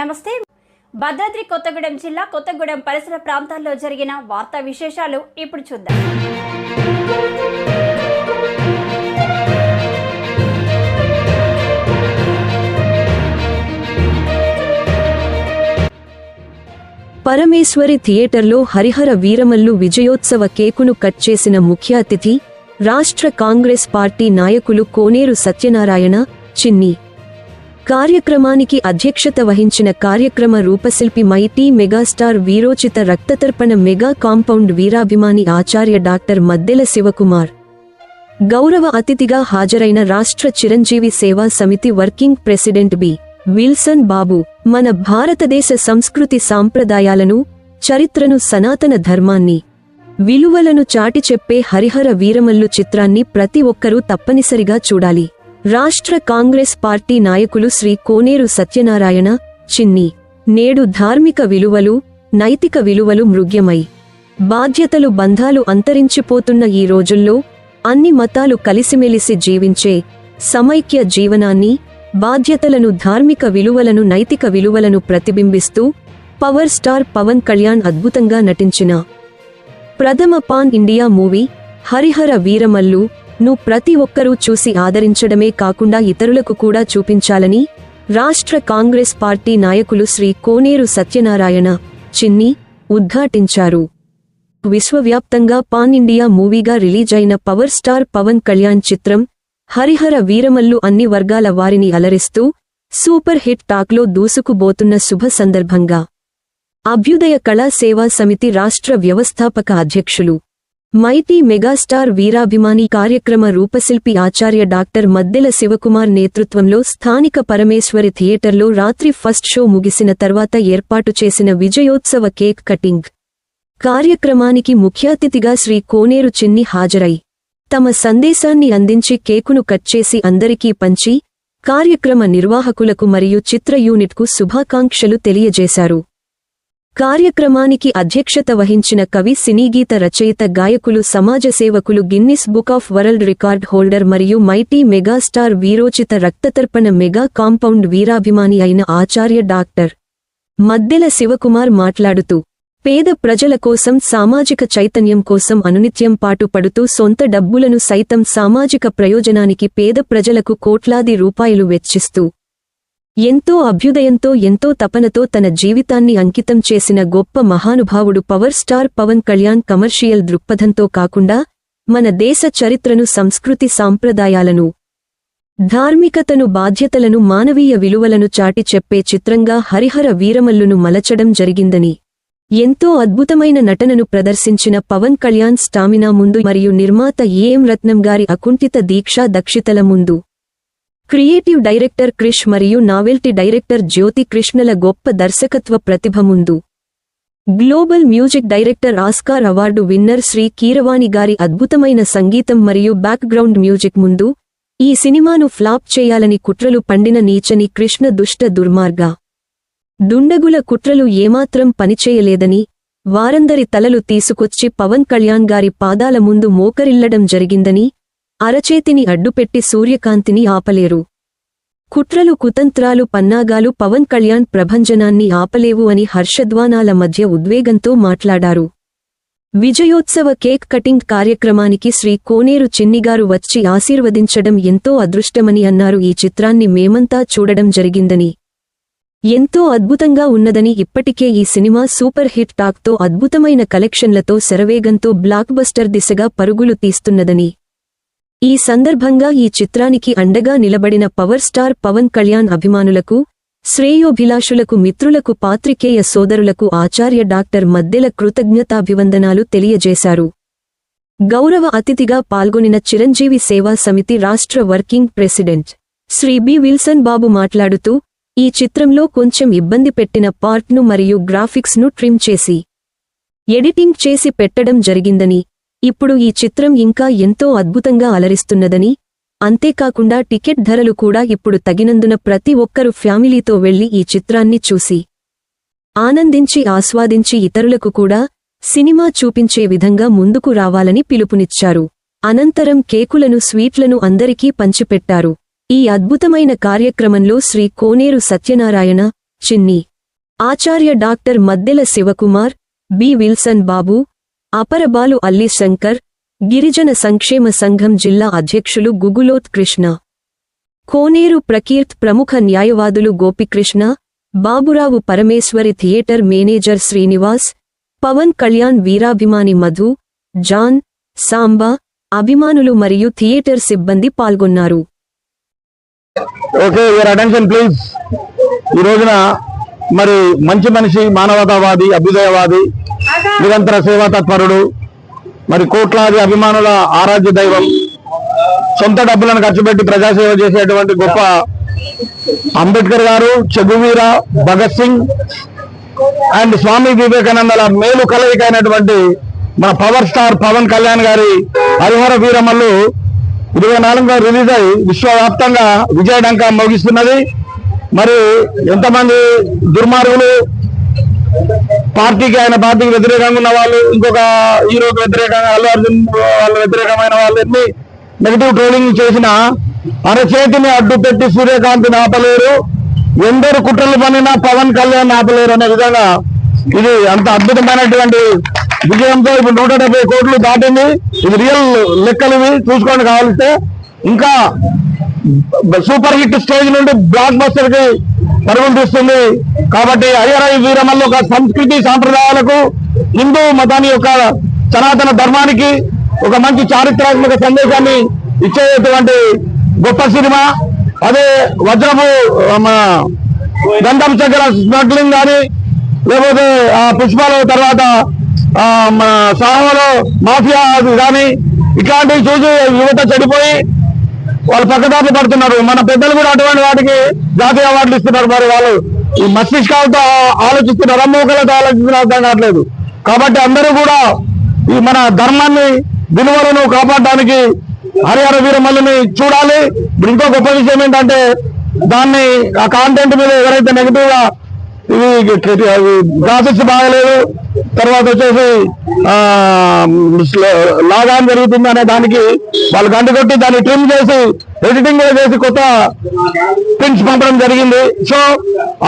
నమస్తే. భద్రాద్రి కొత్తగూడెం జిల్లా కొత్తగూడెం పరిసర ప్రాంతాల్లో జరిగిన వార్తా విశేషాలు ఇప్పుడు చూద్దాం. పరమేశ్వరి థియేటర్లో హరిహర వీరమల్లు విజయోత్సవ కేకును కట్ చేసిన ముఖ్య అతిథి రాష్ట్ర కాంగ్రెస్ పార్టీ నాయకులు కోనేరు సత్యనారాయణ, చిన్ని. కార్యక్రమానికి అధ్యక్షత వహించిన కార్యక్రమ రూపశిల్పి మైటీ మెగాస్టార్ వీరోచిత రక్తతర్పణ మెగా కాంపౌండ్ వీరాభిమాని ఆచార్య డాక్టర్ మద్దెల శివకుమార్. గౌరవ అతిథిగా హాజరైన రాష్ట్ర చిరంజీవి సేవా సమితి వర్కింగ్ ప్రెసిడెంట్ బి. విల్సన్ బాబు. మన భారతదేశ సంస్కృతి సాంప్రదాయాలను, చరిత్రను, సనాతన ధర్మాన్ని, విలువలను చాటి చెప్పే హరిహర వీరమల్లు చిత్రాన్ని ప్రతి ఒక్కరూ తప్పనిసరిగా చూడాలి. రాష్ట్ర కాంగ్రెస్ పార్టీ నాయకులు శ్రీ కోనేరు సత్యనారాయణ, చిన్ని. నేడు ధార్మిక విలువలు, నైతిక విలువలు మృగ్యమై, బాధ్యతలు, బంధాలు అంతరించిపోతున్న ఈ రోజుల్లో అన్ని మతాలు కలిసిమెలిసి జీవించే సమైక్య జీవనాన్ని, బాధ్యతలను, ధార్మిక విలువలను, నైతిక విలువలను ప్రతిబింబిస్తూ పవర్ స్టార్ పవన్ కళ్యాణ్ అద్భుతంగా నటించిన ప్రథమ pan India movie Harihara Veeramallu ను ప్రతి ఒక్కరూ చూసి ఆదరించడమే కాకుండా ఇతరులకు కూడా చూపించాలని రాష్ట్ర కాంగ్రెస్ పార్టీ నాయకులు శ్రీ కోనేరు సత్యనారాయణ, చిన్ని ఉద్ఘాటించారు. విశ్వవ్యాప్తంగా పాన్ ఇండియా మూవీగా రిలీజ్ అయిన పవర్ స్టార్ పవన్ కళ్యాణ్ చిత్రం హరిహర వీరమల్లు అన్ని వర్గాల వారిని అలరిస్తూ సూపర్ హిట్ టాక్లో దూసుకుబోతున్న శుభ సందర్భంగా అభ్యుదయ కళా సేవా సమితి రాష్ట్ర వ్యవస్థాపక అధ్యక్షులు మైటీ మెగాస్టార్ వీరాభిమాని కార్యక్రమ రూపశిల్పి ఆచార్య డాక్టర్ మద్దెల శివకుమార్ నేతృత్వంలో స్థానిక పరమేశ్వరి థియేటర్లో రాత్రి ఫస్ట్ షో ముగిసిన తర్వాత ఏర్పాటు చేసిన విజయోత్సవ కేక్ కటింగ్ కార్యక్రమానికి ముఖ్యాతిథిగా శ్రీ కోనేరు చిన్ని హాజరై తమ సందేశాన్ని అందించి కేకును కట్ చేసి అందరికీ పంచి కార్యక్రమ నిర్వాహకులకు మరియు చిత్ర యూనిట్కు శుభాకాంక్షలు తెలియజేశారు. కార్యక్రమానికి అధ్యక్షత వహించిన కవి, సినీగీత రచయిత, గాయకులు, సమాజ సేవకులు, Guinness book of world record holder మరియు మైటీ మెగాస్టార్ వీరోచిత రక్తతర్పణ మెగా కాంపౌండ్ వీరాభిమాని అయిన ఆచార్య డాక్టర్ మద్దెల శివకుమార్ మాట్లాడుతూ, పేద ప్రజల కోసం, సామాజిక చైతన్యం కోసం అనునిత్యం పాటుపడుతూ సొంత డబ్బులను సైతం సామాజిక ప్రయోజనానికి పేద ప్రజలకు కోట్లాది రూపాయలు వెచ్చిస్తూ ఎంతో అభ్యుదయంతో, ఎంతో తపనతో తన జీవితాన్ని అంకితం చేసిన గొప్ప మహానుభావుడు power star Pawan Kalyan. Commercial దృక్పథంతో కాకుండా మన దేశ చరిత్రను, సంస్కృతి సాంప్రదాయాలను, ధార్మికతను, బాధ్యతలను, మానవీయ విలువలను చాటి చెప్పే చిత్రంగా హరిహర వీరమల్లును మలచడం జరిగిందని, ఎంతో అద్భుతమైన నటనను ప్రదర్శించిన పవన్ కళ్యాణ్ స్టామినా ముందు మరియు నిర్మాత ఏఎం రత్నం గారి అకుంఠిత దీక్షా దక్షితల ముందు, క్రియేటివ్ డైరెక్టర్ క్రిష్ మరియు నావెల్టీ డైరెక్టర్ జ్యోతి కృష్ణల గొప్ప దర్శకత్వ ప్రతిభ ముందు, global music director, Oscar award winner Shri Keeravani గారి అద్భుతమైన సంగీతం మరియు బ్యాక్గ్రౌండ్ మ్యూజిక్ ముందు ఈ సినిమాను ఫ్లాప్ చేయాలని కుట్రలు పండిన నీచని కృష్ణ దుష్ట దుర్మార్గ దుండగుల కుట్రలు ఏమాత్రం పనిచేయలేదని, వారందరి తలలు తీసుకొచ్చి పవన్ కళ్యాణ్ గారి పాదాల ముందు మోకరిల్లడం జరిగిందని, అరచేతిని అడ్డుపెట్టి సూర్యకాంతిని ఆపలేరు. కుట్రలు, కుతంత్రాలు, పన్నాగాలు పవన్ కళ్యాణ్ ప్రభంజనాన్ని ఆపలేవు అని హర్షధ్వానాల మధ్య ఉద్వేగంతో మాట్లాడారు. విజయోత్సవ కేక్ కటింగ్ కార్యక్రమానికి శ్రీ కోనేరు చిన్నిగారు వచ్చి ఆశీర్వదించడం ఎంతో అదృష్టమని అన్నారు. ఈ చిత్రాన్ని మేమంతా చూడడం జరిగిందని, ఎంతో అద్భుతంగా ఉన్నదని, ఇప్పటికే ఈ సినిమా సూపర్ హిట్ టాక్తో, అద్భుతమైన కలెక్షన్లతో శరవేగంతో బ్లాక్బస్టర్ దిశగా పరుగులు తీస్తున్నదని, ఈ సందర్భంగా ఈ చిత్రానికి అండగా నిలబడిన పవర్ స్టార్ పవన్ కళ్యాణ్ అభిమానులకు, శ్రేయోభిలాషులకు, మిత్రులకు, పాత్రికేయ సోదరులకు ఆచార్య డాక్టర్ మద్దెల కృతజ్ఞతాభివందనాలు తెలియజేశారు. గౌరవ అతిథిగా పాల్గొనిన చిరంజీవి సేవా సమితి రాష్ట్ర working president Shri B. Wilson Babu మాట్లాడుతూ, ఈ చిత్రంలో కొంచెం ఇబ్బంది పెట్టిన పార్ట్ను మరియు గ్రాఫిక్స్ను ట్రిమ్ చేసి ఎడిటింగ్ చేసి పెట్టడం జరిగిందని, ఇప్పుడు ఈ చిత్రం ఇంకా ఎంతో అద్భుతంగా అలరిస్తున్నదని, అంతేకాకుండా టికెట్ ధరలు కూడా ఇప్పుడు తగినందున ప్రతి ఒక్కరూ ఫ్యామిలీతో వెళ్లి ఈ చిత్రాన్ని చూసి ఆనందించి, ఆస్వాదించి ఇతరులకు కూడా సినిమా చూపించే విధంగా ముందుకు రావాలని పిలుపునిచ్చారు. అనంతరం కేకులను, స్వీట్లను అందరికీ పంచిపెట్టారు. ఈ అద్భుతమైన కార్యక్రమంలో శ్రీ కోనేరు సత్యనారాయణ, చిన్ని ఆచార్య డాక్టర్ మద్దెల శివకుమార్, బి విల్సన్ బాబు, అపరబాలు అల్లి శంకర్, గిరిజన సంక్షేమ సంఘం జిల్లా అధ్యక్షులు గుగులోత్ కృష్ణ, కోనేరు ప్రకీర్త్ ప్రముఖ న్యాయవాదులు గోపికృష్ణ, బాబురావు పరమేశ్వరి థియేటర్ మేనేజర్ శ్రీనివాస్, పవన్ కళ్యాణ్ వీరాభిమాని మధు, జాన్, సాంబా, అభిమానులు మరియు థియేటర్ సిబ్బంది పాల్గొన్నారు. Okay, your attention please. ఈ రోజున మరి మంచి మనిషి, మానవతావాది, అభ్యుదయవాది, నిరంతర సేవా తత్పరుడు, మరి కోట్లాది అభిమానుల ఆరాధ్య దైవం, సొంత డబ్బులను ఖర్చు పెట్టి ప్రజాసేవ చేసేటువంటి గొప్ప అంబేద్కర్ గారు, చెగువీర భగత్ సింగ్ అండ్ స్వామి వివేకానందల మేలు కలయిక అయినటువంటి మన పవర్ స్టార్ పవన్ కళ్యాణ్ గారి హరిహర వీరమల్లు 24వ రిలీజ్ అయి విశ్వవ్యాప్తంగా విజయడంకా మోగిస్తున్నది. మరి ఎంతమంది దుర్మార్గులు, ఆయన పార్టీకి వ్యతిరేకంగా ఉన్న వాళ్ళు, ఇంకొక హీరోకి వ్యతిరేకంగా, అల్లు అర్జున్ వాళ్ళ వ్యతిరేకమైన వాళ్ళు ఎన్ని నెగిటివ్ ట్రోలింగ్ చేసిన అరచేతిని అడ్డు పెట్టి సూర్యకాంతిని ఆపలేరు, ఎందరు కుట్రలు పనినా పవన్ కళ్యాణ్ ఆపలేరు అనే విధంగా ఇది అంత అద్భుతమైనటువంటి విజయంతో ఇప్పుడు 170 కోట్లు దాటింది. ఇది రియల్ లెక్కలు ఇవి చూసుకోండి కావాలిస్తే. ఇంకా సూపర్ హిట్ స్టేజ్ నుండి బ్లాక్ బస్టర్ కి పరుగులు తీస్తుంది. కాబట్టి హరిహర వీరమల్లు ఒక సంస్కృతి సాంప్రదాయాలకు, హిందూ మతాన్ని యొక్క సనాతన ధర్మానికి ఒక మంచి చారిత్రాత్మక సందేశాన్ని ఇచ్చేటువంటి గొప్ప సినిమా. అదే వజ్రపు గంధం చక్ర స్మగ్లింగ్ కానీ, లేకపోతే పుష్పాల తర్వాత మన సాహోలో మాఫియా కానీ ఇట్లాంటివి చూసి యువత చెడిపోయి వాళ్ళు పక్కదారులు పడుతున్నారు. మన పెద్దలు కూడా అటువంటి వాటికి జాతీయ అవార్డులు ఇస్తున్నారు. మరి వాళ్ళు ఈ మస్తిష్కాలతో ఆలోచిస్తున్నారు, అమ్మోకలతో ఆలోచిస్తున్నారు, అర్థం కావట్లేదు. కాబట్టి అందరూ కూడా ఈ మన ధర్మాన్ని, విలువలను కాపాడడానికి హరిహర వీరమల్లుని చూడాలి. ఇప్పుడు ఇంకో గొప్ప విషయం ఏంటంటే, దాన్ని ఆ కాంటెంట్ మీద ఎవరైతే నెగిటివ్ గా ఇవి గ్రాఫిక్స్ బాగలేదు, తర్వాత వచ్చేసి లాగాన్ జరుగుతుంది అనే దానికి వాళ్ళు గంట కొట్టి దాన్ని ట్రిమ్ చేసి ఎడిటింగ్ కూడా చేసి కొత్త ప్రింట్స్ పంపడం జరిగింది. సో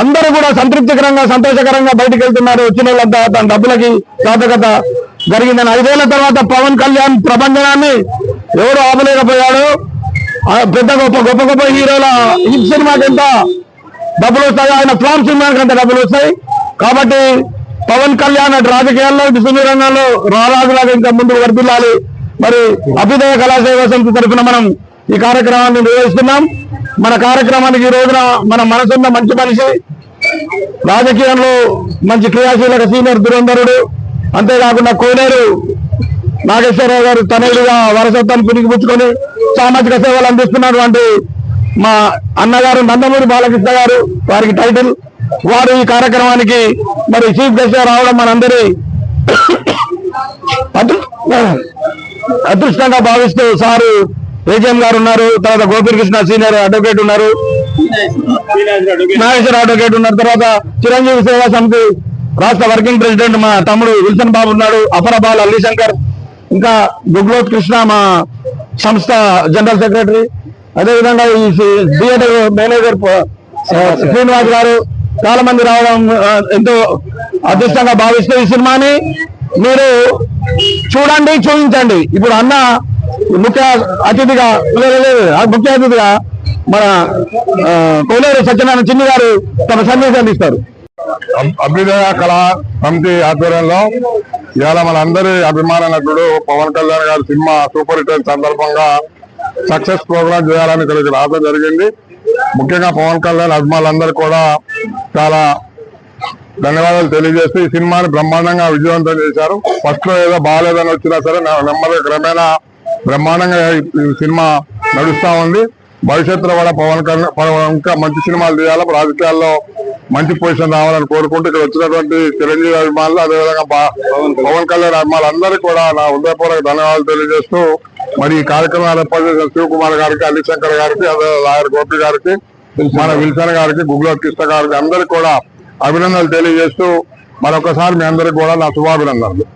అందరూ కూడా సంతృప్తికరంగా, సంతోషకరంగా బయటకు వెళ్తున్నారు. వచ్చిన వాళ్ళంతా తన డబ్బులకి సార్థకత జరిగిందని. 5 ఏళ్ల తర్వాత పవన్ కళ్యాణ్ ప్రపంచాన్ని ఎవరు ఆపలేకపోయాడు. పెద్ద గొప్ప హీరోల హిట్ సినిమాకి ఎంత డబ్బులు వస్తాయి, ఆయన ఫ్లాప్ సినిమాకి అంత డబ్బులు వస్తాయి. కాబట్టి పవన్ కళ్యాణ్ అటు రాజకీయాల్లో, ఇటు సినీ రంగంలో రారాజులాగా ఇంకా ముందుకు వర్తిల్లాలి. మరి అభ్యుదయ కళాసేవా సమితి తరఫున మనం ఈ కార్యక్రమాన్ని నిర్వహిస్తున్నాం. మన కార్యక్రమానికి ఈ రోజున మన మనసున్న మంచి మనిషి, రాజకీయంలో మంచి క్రియాశీలక సీనియర్ దురంధరుడు, అంతేకాకుండా కోనేరు నాగేశ్వరరావు గారు తనయుడిగా వారసత్వాన్ని పుణికిపుచ్చుకొని సామాజిక సేవలు అందిస్తున్నటువంటి మా అన్నగారు నందమూరి బాలకృష్ణ గారు, వారికి టైటిల్, వారు ఈ కార్యక్రమానికి మరి చీఫ్ గెస్ట్ గా రావడం మనందరి అదృష్టంగా భావిస్తూ సారు ఏజీఎం గారు ఉన్నారు, తర్వాత గోపికృష్ణ సీనియర్ అడ్వకేట్ ఉన్నారు, నాగేశ్వర అడ్వకేట్ ఉన్నారు, తర్వాత చిరంజీవి సేవా సమితి రాష్ట్ర వర్కింగ్ ప్రెసిడెంట్ మా తమ్ముడు విల్సన్ బాబు ఉన్నాడు, అపరబాల్ అల్లి శంకర్, ఇంకా గుగ్లోత్ కృష్ణ మా సంస్థ జనరల్ సెక్రటరీ, అదేవిధంగా ఈ థియేటర్ మేనేజర్ శ్రీనివాస్ గారు, చాలా మంది రావడం ఎంతో అదృష్టంగా భావిస్తూ ఈ సినిమాని మీరు చూడండి, చూపించండి. ఇప్పుడు అన్న ముఖ్య అతిథిగా మన కోనేరు సత్యనారాయణ చిన్ని గారు తమ సందేశాన్ని ఇస్తారు. అభ్యుదయ కళా సమితి ఆధ్వర్యంలో ఇవాళ మన అందరి అభిమాన నటుడు పవన్ కళ్యాణ్ గారి సినిమా సూపర్ హిట్ సందర్భంగా సక్సెస్ ప్రోగ్రామ్ చేయాలని ఇక్కడికి రావడం జరిగింది. ముఖ్యంగా పవన్ కళ్యాణ్ అభిమానులందరూ కూడా చాలా ధన్యవాదాలు తెలియజేస్తూ ఈ సినిమాని బ్రహ్మాండంగా విజయవంతం చేశారు. ఫస్ట్ లో ఏదో బాగాలేదని వచ్చినా సరే నెమ్మది క్రమేణా బ్రహ్మాండంగా ఈ సినిమా నడుస్తా ఉంది. భవిష్యత్తులో కూడా పవన్ కళ్యాణ్ ఇంకా మంచి సినిమాలు తీయాలి, రాజకీయాల్లో మంచి పొజిషన్ రావాలని కోరుకుంటూ ఇక్కడ వచ్చినటువంటి చిరంజీవి అభిమానులు, అదేవిధంగా పవన్ కళ్యాణ్ అభిమానులు అందరికీ కూడా నా హృదయపూర్వక ధన్యవాదాలు తెలియజేస్తూ మరి ఈ కార్యక్రమాలు ఏర్పాటు చేసిన శివకుమార్ గారికి, అల్లి శంకర్ గారికి, అదే లాయర్ గోపి గారికి, మన విల్సన్ గారికి, గుగ్లోత్ కృష్ణ గారికి అందరికీ కూడా అభినందనలు తెలియజేస్తూ మరొకసారి మీ అందరికీ కూడా నా శుభాభినందనలు.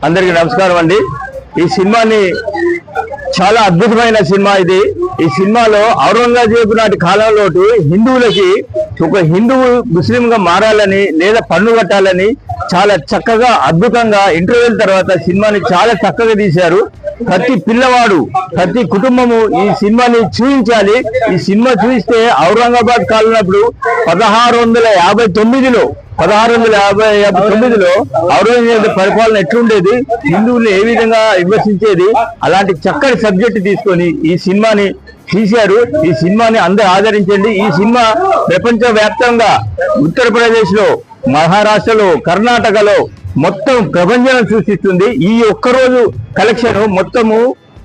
అందరికీ నమస్కారం అండి. ఈ సినిమాని చాలా అద్భుతమైన సినిమా ఇది. ఈ సినిమాలో ఔరంగజేబు నాటి కాలంలో హిందువులకి ఒక హిందువు ముస్లింగా మారాలని లేదా పన్ను కట్టాలని చాలా చక్కగా అద్భుతంగా ఇంటర్వ్యూల తర్వాత సినిమాని చాలా చక్కగా తీశారు. ప్రతి పిల్లవాడు ప్రతి కుటుంబము ఈ సినిమాని చూపించాలి. ఈ సినిమా చూస్తే ఔరంగాబాద్ కాలినప్పుడు 1659లో ఔరంగజేబు పరిపాలన ఎట్లుండేది, హిందువుల్ని ఏ విధంగా విమర్శించేది, అలాంటి చక్కటి సబ్జెక్ట్ తీసుకొని ఈ సినిమాని తీశారు. ఈ సినిమాని అందరూ ఆదరించండి. ఈ సినిమా ప్రపంచ వ్యాప్తంగా ఉత్తరప్రదేశ్ లో, మహారాష్ట్రలో, కర్ణాటకలో మొత్తం ప్రపంచం సృష్టిస్తుంది. ఈ ఒక్కరోజు కలెక్షన్ మొత్తము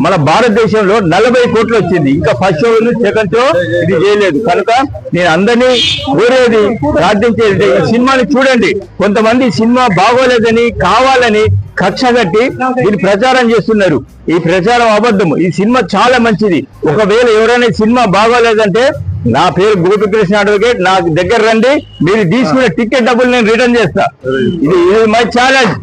మన భారతదేశంలో 40 కోట్లు వచ్చింది. ఇంకా ఫస్ట్ షో సెకండ్ షో ఇది చేయలేదు. కనుక నేను అందరినీ కోరేది, ప్రార్థించేది, ఈ సినిమాని చూడండి. కొంతమంది సినిమా బాగోలేదని కావాలని కక్ష కట్టి దీన్ని ప్రచారం చేస్తున్నారు. ఈ ప్రచారం అబద్ధము. ఈ సినిమా చాలా మంచిది. ఒకవేళ ఎవరైనా సినిమా బాగోలేదంటే నా పేరు గోపికృష్ణ అడ్వకేట్, నా దగ్గర రండి. మీరు తీసుకునే టికెట్ డబ్బులు నేను రిటర్న్ చేస్తా. ఇది మై ఛాలెంజ్.